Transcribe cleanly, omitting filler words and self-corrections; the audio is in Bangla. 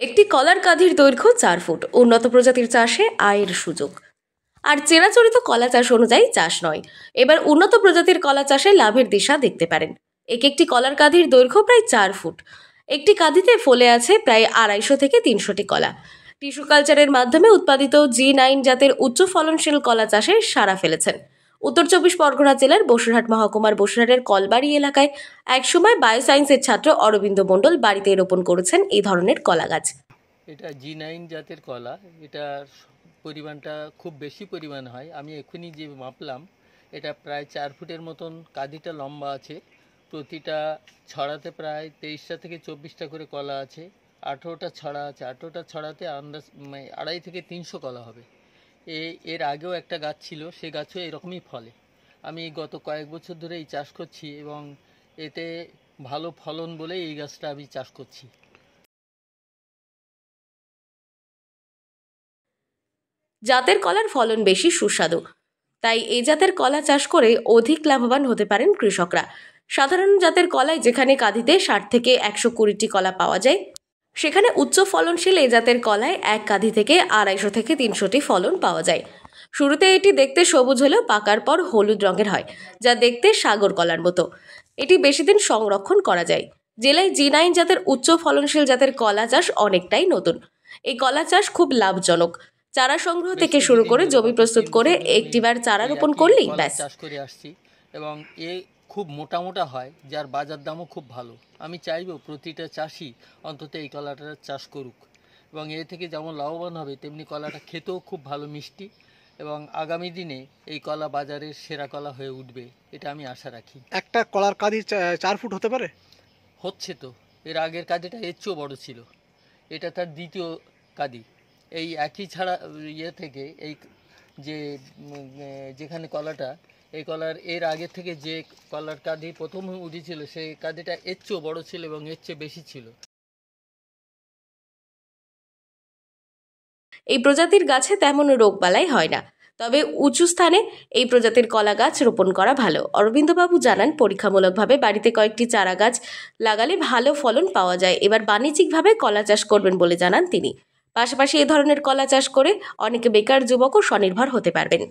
একটি কলার কাঁধির দৈর্ঘ্য ৪ ফুট। উন্নত প্রজাতির চাষে আয়ের সুযোগ। আর চিরাচরিত কলা চাষ অনুযায়ী চাষ নয়, এবার উন্নত প্রজাতির কলা চাষে লাভের দিশা দেখতে পারেন। একটি কলার কাঁধির দৈর্ঘ্য প্রায় ৪ ফুট। একটি কাঁধিতে ফলে আছে প্রায় ২৫০ থেকে ৩০০টি কলা। টিস্যু কালচারের মাধ্যমে উৎপাদিত G9 জাতের উচ্চ ফলনশীল কলা চাষে সাড়া ফেলেছেন। উত্তর ২৪ পরগনা জেলার বসিরহাট মহকুমার বসিরহাটের কলবাড়ি এলাকায় একসময় বায়োসায়েন্সের ছাত্র অরবিন্দ মণ্ডল বাড়িতে রোপণ করেছেন এই ধরনের কলা গাছ। এটা G9 জাতের কলা। এটার পরিমাণটা খুব বেশি পরিমাণ হয়। আমি এক্ষুনি যে মাপলাম, এটা প্রায় 4 ফুটের মতন কাঁধিটা লম্বা আছে। প্রতিটা ছড়াতে প্রায় 23টা থেকে 24টা করে কলা আছে। 18টা ছড়া আছে। 18টা ছড়াতে আন্দাজ 250 থেকে 300 কলা হবে। এর আগেও একটা গাছ ছিল, সে গাছও এরকমই ফলে। আমি গত কয়েক বছর ধরে এই চাষ করছি এবং এতে ভালো ফলন বলে এই গাছটা আমি চাষ করছি। জাতের কলার ফলন বেশি, সুস্বাদু, তাই এই জাতের কলা চাষ করে অধিক লাভবান হতে পারেন কৃষকরা। সাধারণ জাতের কলায় যেখানে কাঁধিতে 60 থেকে 120টি কলা পাওয়া যায়, সেখানে উচ্চ ফলনশীল এই জাতের কলায় এক কাঁধি থেকে 250 থেকে 300টি ফলন পাওয়া যায়। শুরুতে এটি দেখতে সবুজ হলেও পাকার পর হলুদ রঙের হয়, যা দেখতে সাগর কলার মতো। এটি বেশি দিন সংরক্ষণ করা যায়। জেলায় G9 জাতের উচ্চ ফলনশীল জাতের কলা চাষ অনেকটাই নতুন। এই কলা চাষ খুব লাভজনক। চারা সংগ্রহ থেকে শুরু করে জমি প্রস্তুত করে একটিবার চারা রোপণ করলেই ব্যাস। চাষ করে আসছি এবং এ খুব মোটা মোটা হয়, যার বাজার দামও খুব ভালো। আমি চাইবো প্রতিটা চাষি অন্তত এই কলাটা চাষ করুক এবং এ থেকে যেমন লাভবান হবে, তেমনি কলাটা খেতেও খুব ভালো, মিষ্টি, এবং আগামী দিনে এই কলা বাজারের সেরা কলা হয়ে উঠবে, এটা আমি আশা রাখি। একটা কলার কাঁধি 4 ফুট হতে পারে? হচ্ছে তো। এর আগের কাঁধিটা এর চেয়েও বড় ছিল। এটা তার দ্বিতীয় কাঁধি। এই একই ছাড়া থেকে এই যে যেখানে কলাটা, এই কলার এর আগে থেকে যে কলার কাঁধি প্রথম উঠেছিল, সেই কাঁধিটা এর চেয়েও বড় ছিল এবং এর চেয়ে বেশি ছিল। এই প্রজাতির গাছে তেমন রোগবালাই হয় না, তবে উঁচু স্থানে এই প্রজাতির কলা গাছ রোপণ করা ভালো। অরবিন্দবাবু জানান, পরীক্ষামূলকভাবে বাড়িতে কয়েকটি চারা গাছ লাগালে ভালো ফলন পাওয়া যায়। এবার বাণিজ্যিকভাবে কলা চাষ করবেন বলে জানান তিনি। পাশাপাশি এ ধরনের কলা চাষ করে অনেক বেকার যুবকও স্বনির্ভর হতে পারবেন।